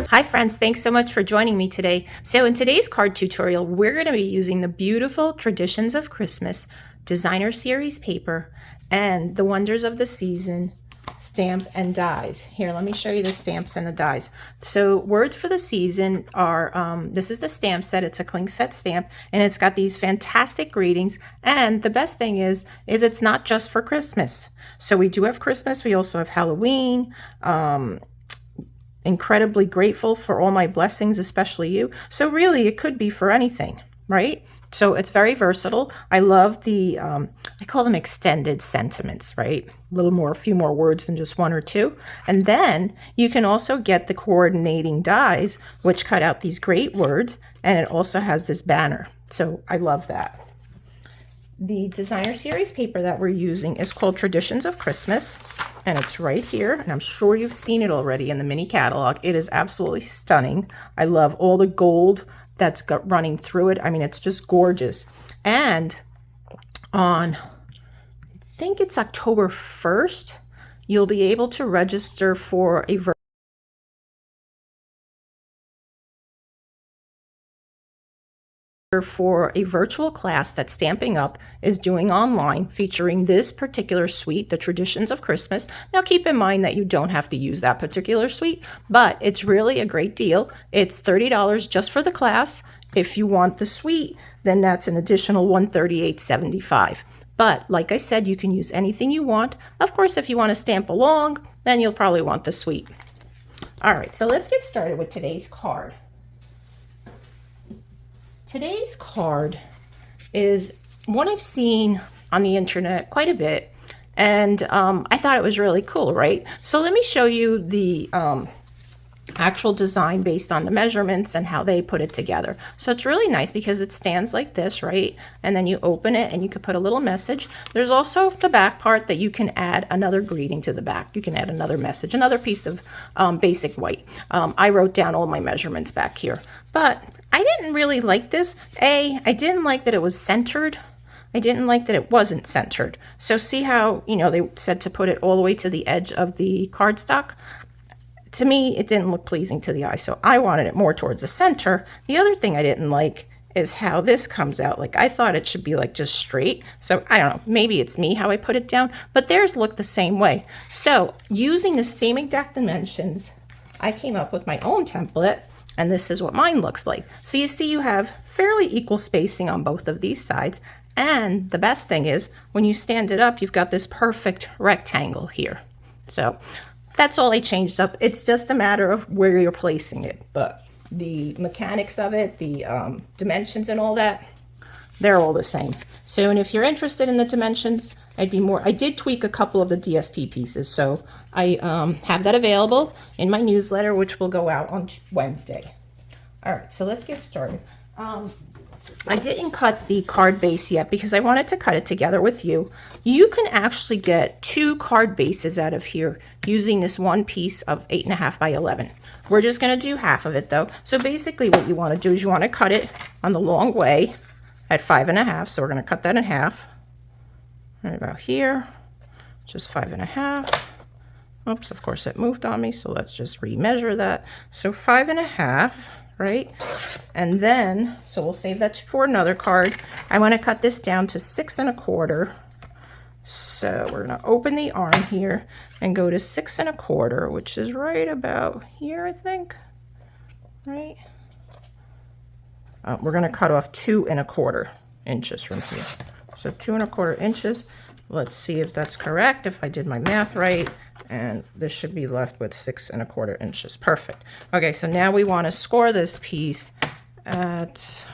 Hi friends, thanks so much for joining me today. So in today's card tutorial, we're going to be using the beautiful Traditions of Christmas designer series paper and the Wonders of the Season stamp and dies. Here, let me show you the stamps and the dies. So words for the season are, this is the stamp set. It's a cling set stamp and it's got these fantastic greetings. And the best thing is it's not just for Christmas. So we do have Christmas. We also have Halloween, incredibly grateful for all my blessings, especially you. So really it could be for anything, right? So it's very versatile. I love the, I call them extended sentiments, right? A few more words than just one or two. And then you can also get the coordinating dies, which cut out these great words. And it also has this banner. So I love that. The designer series paper that we're using is called Traditions of Christmas, and it's right here, and I'm sure you've seen it already in the mini catalog. It is absolutely stunning. I love all the gold that's got running through it. I mean, it's just gorgeous. And on, I think it's October 1st, you'll be able to register for a virtual class that Stamping Up is doing online featuring this particular suite, the Traditions of Christmas. Now keep in mind that you don't have to use that particular suite, but it's really a great deal. It's $30 just for the class. If you want the suite, then that's an additional $138.75. But like I said, you can use anything you want. Of course, if you want to stamp along, then you'll probably want the suite. All right, so let's get started with today's card. Today's card is one I've seen on the internet quite a bit, and I thought it was really cool, right? So let me show you the actual design based on the measurements and how they put it together. So it's really nice because it stands like this, right? And then you open it and you could put a little message. There's also the back part that you can add another greeting to the back. You can add another message, another piece of basic white. I wrote down all my measurements back here, but I didn't really like this. I didn't like that it was centered. I didn't like that it wasn't centered. So see how, they said to put it all the way to the edge of the cardstock? To me, it didn't look pleasing to the eye, so I wanted it more towards the center. The other thing I didn't like is how this comes out. Like, I thought it should be like just straight. So I don't know, maybe it's me how I put it down, but theirs look the same way. So using the same exact dimensions, I came up with my own template. And this is what mine looks like. So you see you have fairly equal spacing on both of these sides. And the best thing is when you stand it up, you've got this perfect rectangle here. So that's all I changed up. It's just a matter of where you're placing it. But the mechanics of it, the dimensions and all that, they're all the same. So, and if you're interested in the dimensions, I did tweak a couple of the DSP pieces. So I have that available in my newsletter, which will go out on Wednesday. All right, so let's get started. I didn't cut the card base yet because I wanted to cut it together with you. You can actually get 2 card bases out of here using this one piece of 8.5 by 11. We're just gonna do half of it though. So basically what you wanna do is you wanna cut it on the long way at 5.5. So we're gonna cut that in half. Right about here, just 5.5. Oops, of course it moved on me, so let's just remeasure that. So 5.5, right? And then, so we'll save that for another card. I want to cut this down to 6.25. So we're going to open the arm here and go to 6.25, which is right about here, I think. Right? We're going to cut off 2.25 inches from here. So 2.25 inches. Let's see if that's correct, if I did my math right. And this should be left with 6.25 inches. Perfect. Okay, so now we want to score this piece at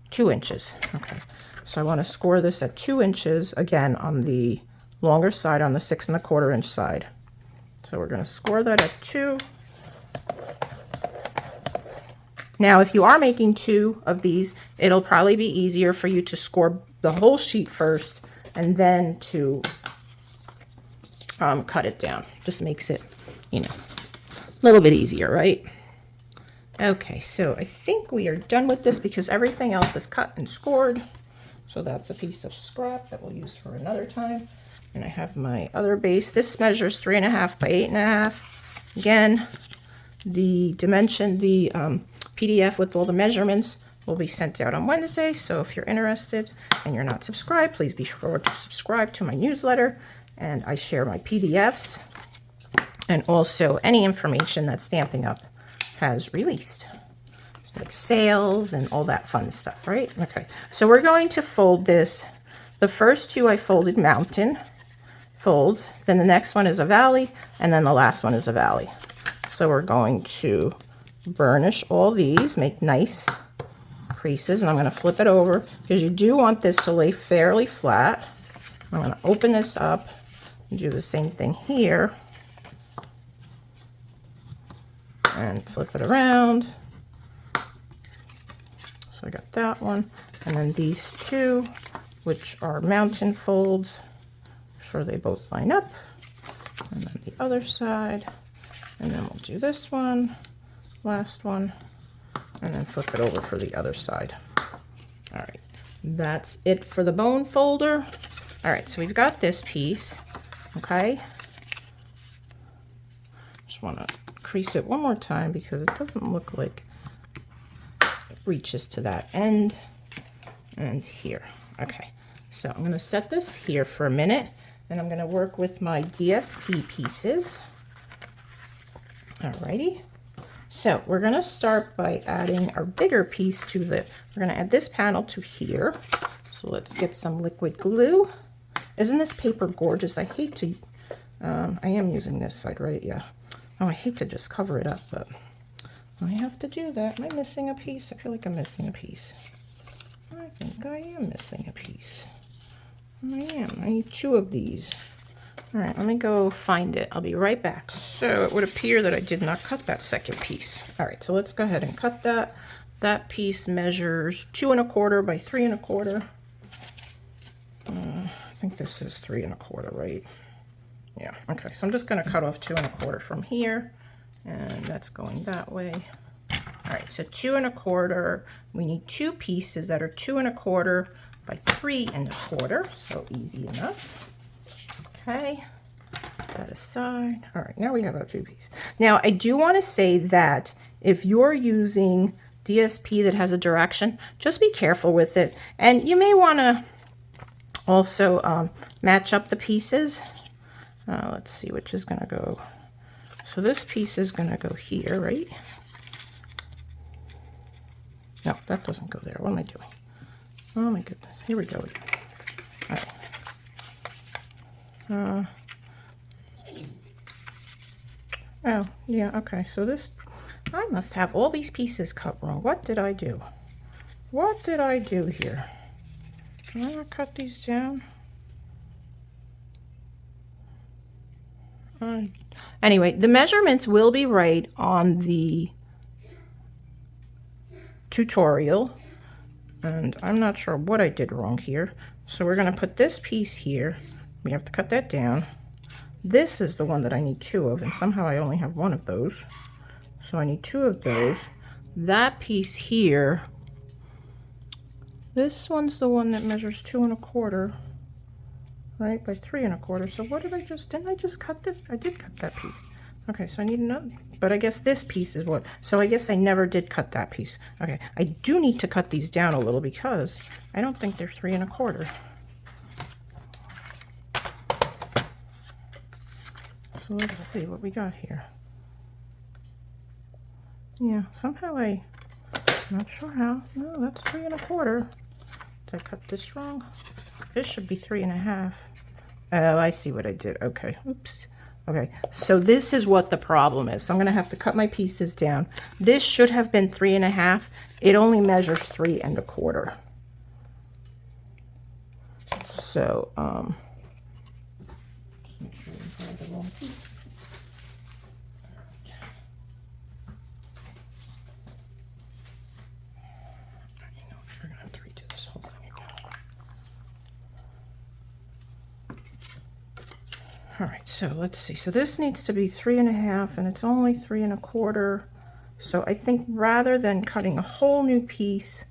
2 inches. Okay, so I want to score this at 2 inches, again, on the longer side, on the 6.25 inch side. So we're going to score that at 2. Now, if you are making 2 of these, it'll probably be easier for you to score the whole sheet first and then to cut it down. Just makes it, a little bit easier, right? Okay, so I think we are done with this because everything else is cut and scored. So that's a piece of scrap that we'll use for another time. And I have my other base. This measures 3.5 by 8.5. Again, the dimension, the PDF with all the measurements will be sent out on Wednesday. So if you're interested and you're not subscribed, please be sure to subscribe to my newsletter. And I share my PDFs and also any information that Stampin' Up! Has released. Like sales and all that fun stuff, right? Okay, so we're going to fold this. The first two I folded mountain folds, then the next one is a valley, and then the last one is a valley. So we're going to burnish all these, make nice creases, and I'm going to flip it over because you do want this to lay fairly flat. I'm going to open this up and do the same thing here and flip it around. So I got that one, and then these two, which are mountain folds. Sure they both line up, and then the other side, and then we'll do this one, last one, and then flip it over for the other side. All right, that's it for the bone folder. All right, so we've got this piece, okay? Just want to crease it one more time because it doesn't look like it reaches to that end and here. Okay, so I'm going to set this here for a minute, and I'm going to work with my DSP pieces. Alrighty, so we're going to start by adding our bigger piece to the, we're going to add this panel to here. So let's get some liquid glue. Isn't this paper gorgeous? I hate to, I am using this side, right? Yeah. Oh, I hate to just cover it up, but I have to do that. Am I missing a piece? I feel like I'm missing a piece. I think I am missing a piece. I am. I need 2 of these. All right, let me go find it. I'll be right back. So it would appear that I did not cut that second piece. All right, so let's go ahead and cut that. That piece measures 2 1/4 by 3 1/4. I think this is 3 1/4, right? Yeah, okay, so I'm just gonna cut off 2 1/4 from here, and that's going that way. All right, so 2 1/4, we need 2 pieces that are 2 1/4 by 3 1/4, so easy enough. Okay, put that aside. All right, now we have our 2 pieces. Now, I do want to say that if you're using DSP that has a direction, just be careful with it. And you may want to also match up the pieces. Let's see which is going to go. So this piece is going to go here, right? No, that doesn't go there. What am I doing? Oh my goodness. Here we go again. All right. Oh, yeah, okay. So this, I must have all these pieces cut wrong. What did I do? What did I do here? Did I not cut these down? Anyway, the measurements will be right on the tutorial, and I'm not sure what I did wrong here. So we're going to put this piece here. We have to cut that down. This is the one that I need 2 of, and somehow I only have 1 of those. So I need 2 of those. That piece here, this one's the one that measures 2 1/4, right, by 3 1/4. So what did I just, didn't I just cut this? I did cut that piece. Okay, so I need another, but I guess this piece is what, so I guess I never did cut that piece. Okay, I do need to cut these down a little because I don't think they're 3 1/4. So let's see what we got here. Yeah, somehow I'm not sure how. No, that's 3 1/4. Did I cut this wrong? This should be 3 1/2. Oh, I see what I did. Okay, oops. Okay, so this is what the problem is. So I'm going to have to cut my pieces down. This should have been 3 1/2. It only measures 3 1/4. So, just make sure we have the wrong piece. You know, we're going to have to redo this whole thing again. All right, so let's see. So this needs to be 3 1/2, and it's only 3 1/4. So I think rather than cutting a whole new piece,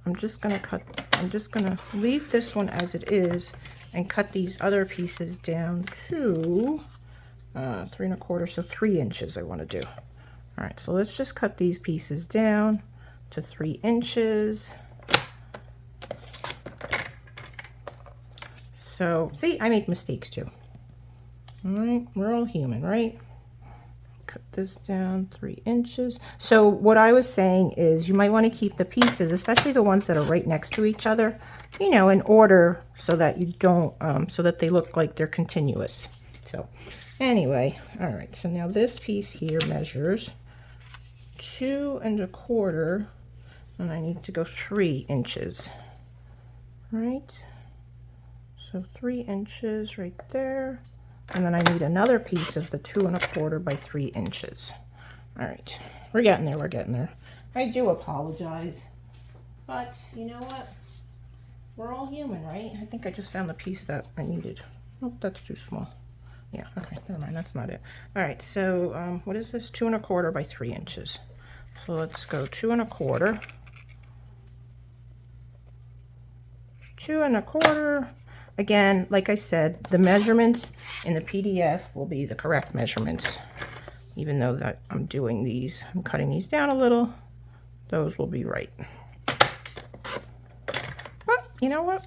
I'm just going to leave this one as it is and cut these other pieces down to 3¼ so 3 inches I want to do. All right, so let's just cut these pieces down to 3 inches. So see, I make mistakes too. All right, we're all human, right? Cut this down 3 inches. So what I was saying is you might want to keep the pieces, especially the ones that are right next to each other, you know, in order so that you don't, so that they look like they're continuous. So anyway, all right, so now this piece here measures 2¼ and I need to go 3 inches, right? So 3 inches right there. And then I need another piece of the 2¼ by 3 inches. All right, we're getting there, we're getting there. I do apologize, but you know what? We're all human, right? I think I just found the piece that I needed. Oh, that's too small. Yeah, okay, never mind, that's not it. All right, so what is this? 2¼ by 3 inches. So let's go 2¼ 2¼ Again, like I said, the measurements in the PDF will be the correct measurements. Even though that I'm doing these, I'm cutting these down a little, those will be right. But you know what?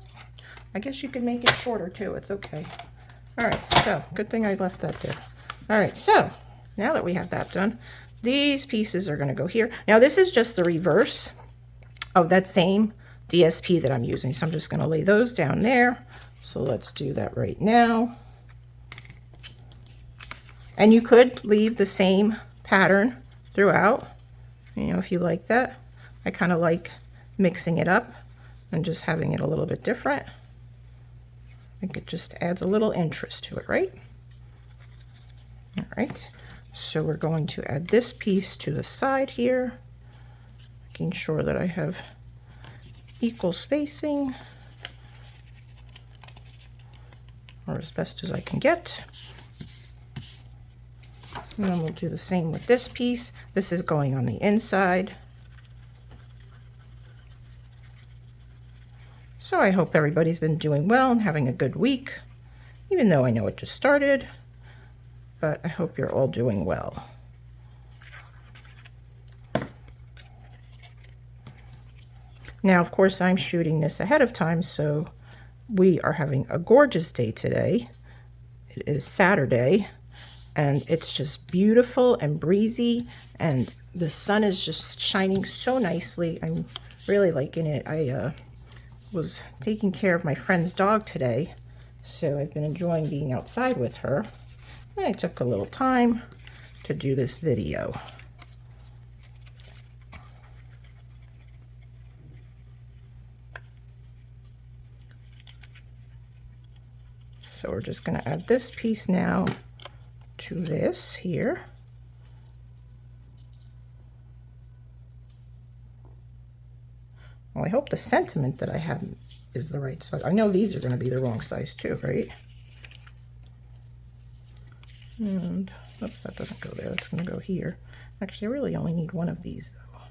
I guess you could make it shorter too, it's okay. All right, so good thing I left that there. All right, so now that we have that done, these pieces are gonna go here. Now this is just the reverse of that same DSP that I'm using. So I'm just gonna lay those down there. So let's do that right now. And you could leave the same pattern throughout, you know, if you like that. I kind of like mixing it up and just having it a little bit different. I think it just adds a little interest to it, right? All right, so we're going to add this piece to the side here, making sure that I have equal spacing, or as best as I can get. And then we'll do the same with this piece. This is going on the inside. So I hope everybody's been doing well and having a good week, even though I know it just started, but I hope you're all doing well. Now, of course, I'm shooting this ahead of time, so we are having a gorgeous day today. It is Saturday, and it's just beautiful and breezy, and the sun is just shining so nicely. I'm really liking it. I was taking care of my friend's dog today, so I've been enjoying being outside with her. And I took a little time to do this video. So we're just going to add this piece now to this here. Well, I hope the sentiment that I have is the right size. I know these are going to be the wrong size too, right? And, oops, that doesn't go there. That's going to go here. Actually, I really only need one of these, though.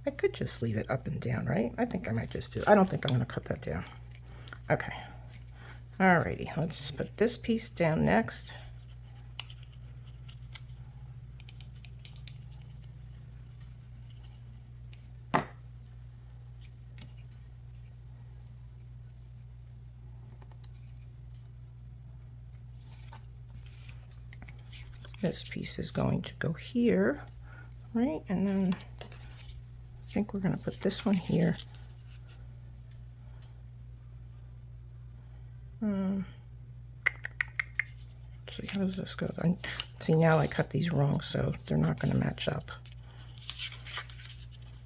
I could just leave it up and down, right? I think I might just do. I don't think I'm going to cut that down. Okay. Alrighty, let's put this piece down next. This piece is going to go here, right? And then I think we're going to put this one here. Let's see, how does this go? See, now I cut these wrong, so they're not going to match up.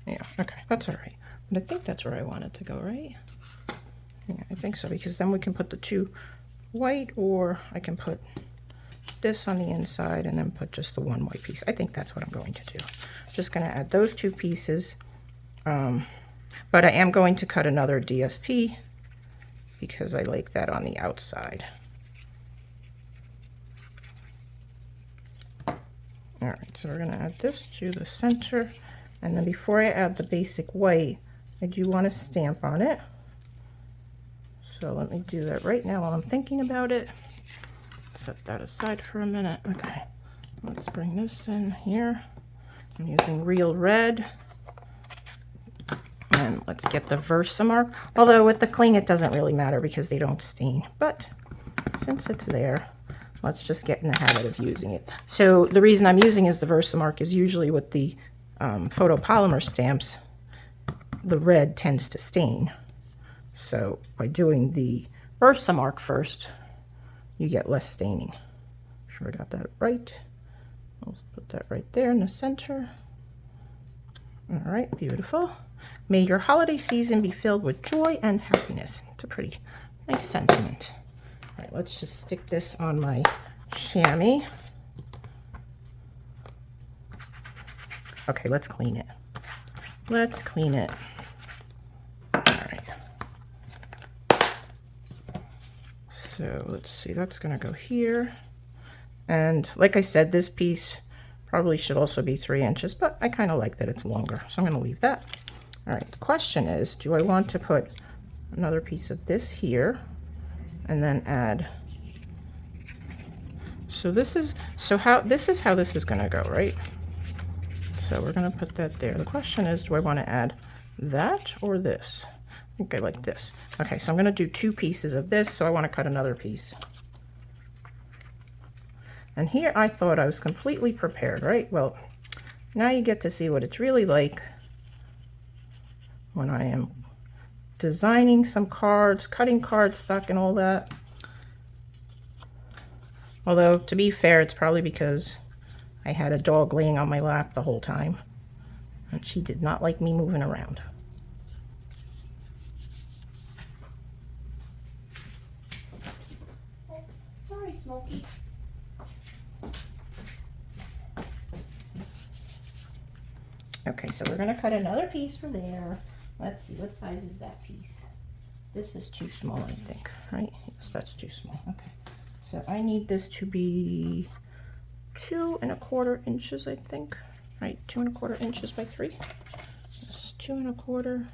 Yeah, okay, that's all right. But I think that's where I want it to go, right? Yeah, I think so, because then we can put the two white, or I can put this on the inside and then put just the one white piece. I think that's what I'm going to do. Just going to add those two pieces. But I am going to cut another DSP because I like that on the outside. All right, so we're going to add this to the center. And then before I add the basic white, I do want to stamp on it. So let me do that right now while I'm thinking about it. Set that aside for a minute. Okay, let's bring this in here. I'm using real red. And let's get the Versamark. Although with the cling it doesn't really matter because they don't stain. But since it's there, let's just get in the habit of using it. So the reason I'm using is the Versamark is usually with the photopolymer stamps, the red tends to stain. So by doing the Versamark first, you get less staining. Sure I got that right. Let's put that right there in the center. All right, beautiful. May your holiday season be filled with joy and happiness. It's a pretty nice sentiment. All right, let's just stick this on my chamois. Okay, let's clean it. Let's clean it. All right. So let's see, that's gonna go here. And like I said, this piece probably should also be 3 inches, but I kind of like that it's longer, so I'm gonna leave that. All right, the question is, do I want to put another piece of this here and then add, so this is how this is gonna go, right? So we're gonna put that there. The question is, do I want to add that or this? I think I like this. Okay, so I'm gonna do 2 pieces of this, so I want to cut another piece. And here I thought I was completely prepared, right? Well, now you get to see what it's really like when I am designing some cards, cutting cardstock and all that. Although, to be fair, it's probably because I had a dog laying on my lap the whole time, and she did not like me moving around. Oh, sorry, Smokey. Okay, so we're going to cut another piece for there. Let's see, what size is that piece? This is too small, I think, right? Yes, that's too small. Okay, so I need this to be 2 1/4 inches, I think. Right, 2 1/4 inches by 3. That's 2 1/4.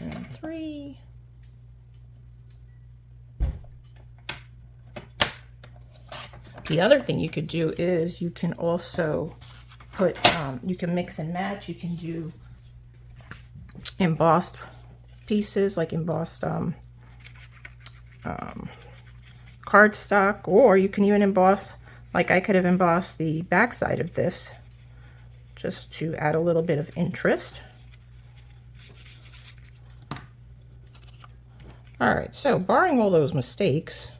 And 3. The other thing you could do is you can also put, you can mix and match. You can do embossed pieces, like embossed cardstock, or you can even emboss, like I could have embossed the back side of this just to add a little bit of interest. All right, so barring all those mistakes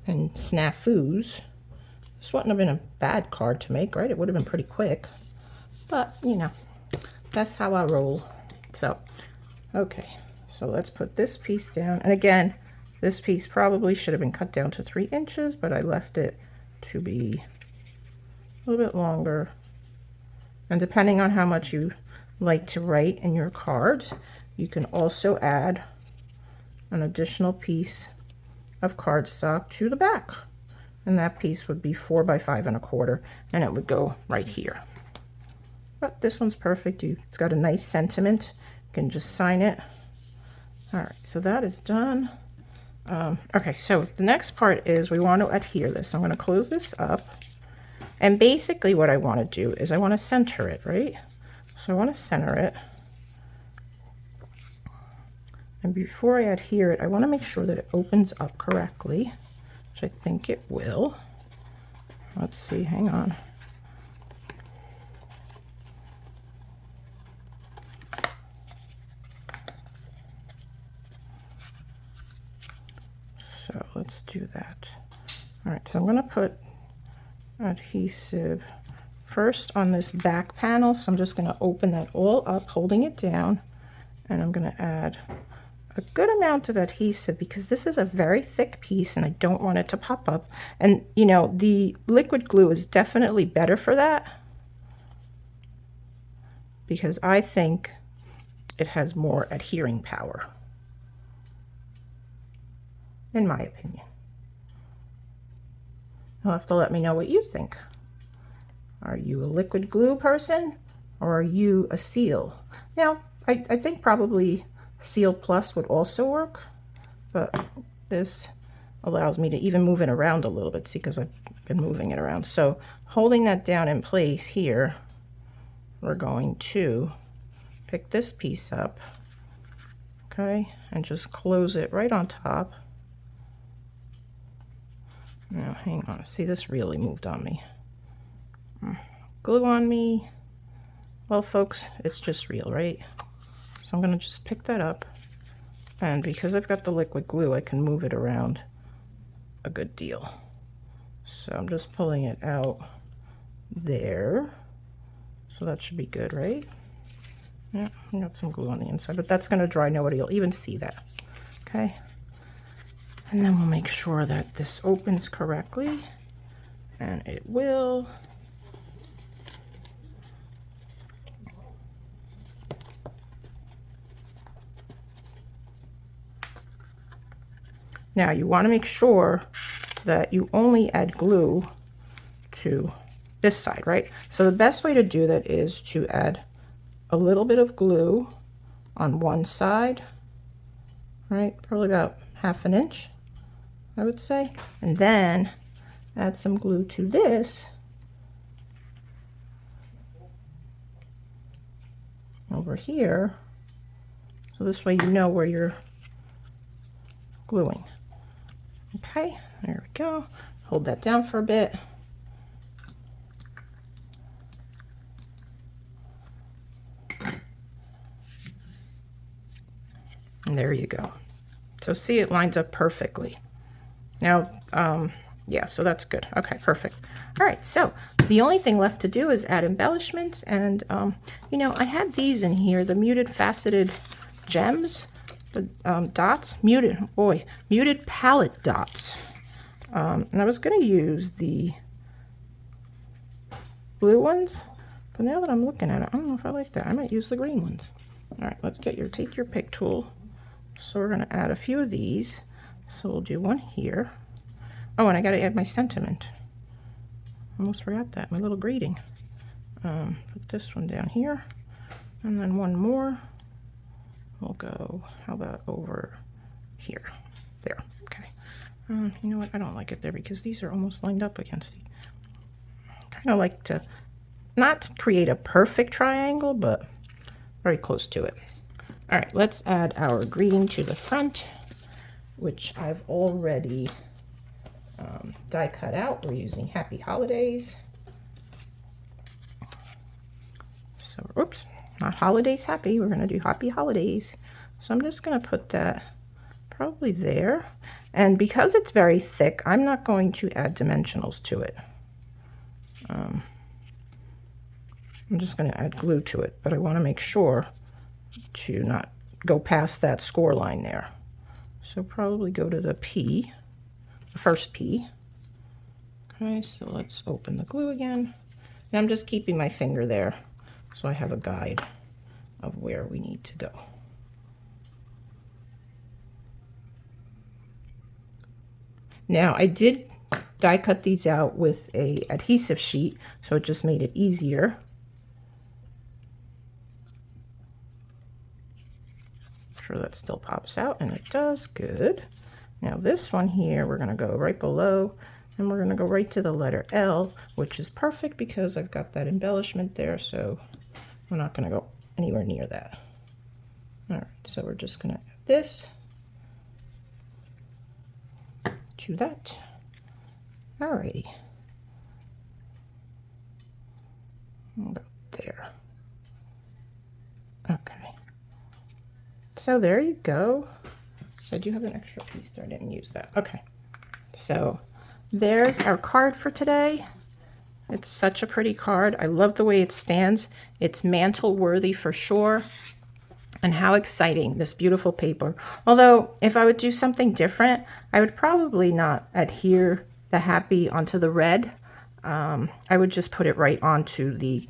and snafus, this wouldn't have been a bad card to make, right? It would have been pretty quick, but you know, that's how I roll. So, okay, so let's put this piece down. And again, this piece probably should have been cut down to 3 inches, but I left it to be a little bit longer. And depending on how much you like to write in your cards, you can also add an additional piece of cardstock to the back. And that piece would be 4 by 5 1/4, and it would go right here. But this one's perfect. It's got a nice sentiment. You can just sign it. All right, so that is done. Okay, so the next part is we want to adhere this. I'm going to close this up. And basically what I want to do is I want to center it, right? So I want to center it. And before I adhere it, I want to make sure that it opens up correctly, which I think it will. Let's see, hang on. So let's do that. All right, so I'm going to put adhesive first on this back panel. So I'm just going to open that all up, holding it down, and I'm going to add a good amount of adhesive because this is a very thick piece and I don't want it to pop up. And you know, the liquid glue is definitely better for that because I think it has more adhering power, in my opinion. You'll have to let me know what you think. Are you a liquid glue person or are you a seal? Now, I think probably Seal Plus would also work, but this allows me to even move it around a little bit. See, because I've been moving it around. So holding that down in place here, we're going to pick this piece up, okay, and just close it right on top. Now, hang on. See, this really moved on me. Glue on me. Well, folks, it's just real, right? So I'm going to just pick that up. And because I've got the liquid glue, I can move it around a good deal. So I'm just pulling it out there. So that should be good, right? Yeah, I got some glue on the inside, but that's going to dry. Nobody will even see that. Okay. And then we'll make sure that this opens correctly. And it will. Now you want to make sure that you only add glue to this side, right? So the best way to do that is to add a little bit of glue on one side, right? Probably about 1/2 inch, I would say. And then add some glue to this over here. So this way you know where you're gluing. Okay, there we go. Hold that down for a bit. And there you go. So see, it lines up perfectly. Now, yeah, so that's good. Okay, perfect. All right, so the only thing left to do is add embellishments. And, you know, I had these in here, the muted faceted gems, the dots, muted palette dots. And I was going to use the blue ones, but now that I'm looking at it, I don't know if I like that. I might use the green ones. All right, let's take your pick tool. So we're going to add a few of these. So we'll do one here. Oh, and I got to add my sentiment. Almost forgot that, my little greeting. Put this one down here, and then one more. We'll go, how about over here? There, okay. You know what, I don't like it there because these are almost lined up against the, kind of like to not create a perfect triangle, but very close to it. All right, let's add our greeting to the front, which I've already die cut out. We're using Happy Holidays. So, oops, not Holidays Happy. We're going to do Happy Holidays. So I'm just going to put that probably there. And because it's very thick, I'm not going to add dimensionals to it. I'm just going to add glue to it, but I want to make sure to not go past that score line there. So probably go to the P, the first P. Okay, so let's open the glue again. And I'm just keeping my finger there so I have a guide of where we need to go. Now I did die cut these out with a adhesive sheet, so it just made it easier. Sure that still pops out, and it does. Good. Now this one here, we're going to go right below, and we're going to go right to the letter L, which is perfect because I've got that embellishment there, so we're not going to go anywhere near that. All right, so we're just going to add this to that. Alrighty. About there. Okay. So there you go. So I do have an extra piece there. I didn't use that. Okay. So there's our card for today. It's such a pretty card. I love the way it stands. It's mantle worthy for sure. And how exciting, this beautiful paper. Although if I would do something different, I would probably not adhere the happy onto the red. I would just put it right onto the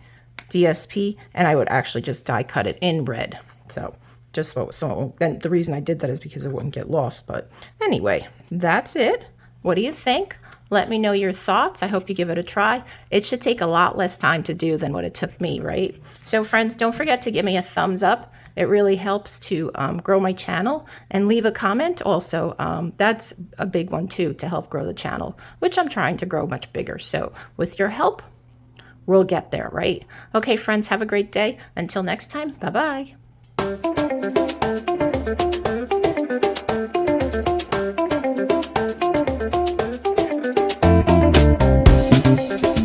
DSP, and I would actually just die cut it in red. So then the reason I did that is because it wouldn't get lost. But anyway, that's it. What do you think? Let me know your thoughts. I hope you give it a try. It should take a lot less time to do than what it took me, right? So friends, don't forget to give me a thumbs up. It really helps to grow my channel, and leave a comment also. That's a big one too, to help grow the channel, which I'm trying to grow much bigger. So with your help, we'll get there, right? Okay, friends, have a great day. Until next time, bye-bye.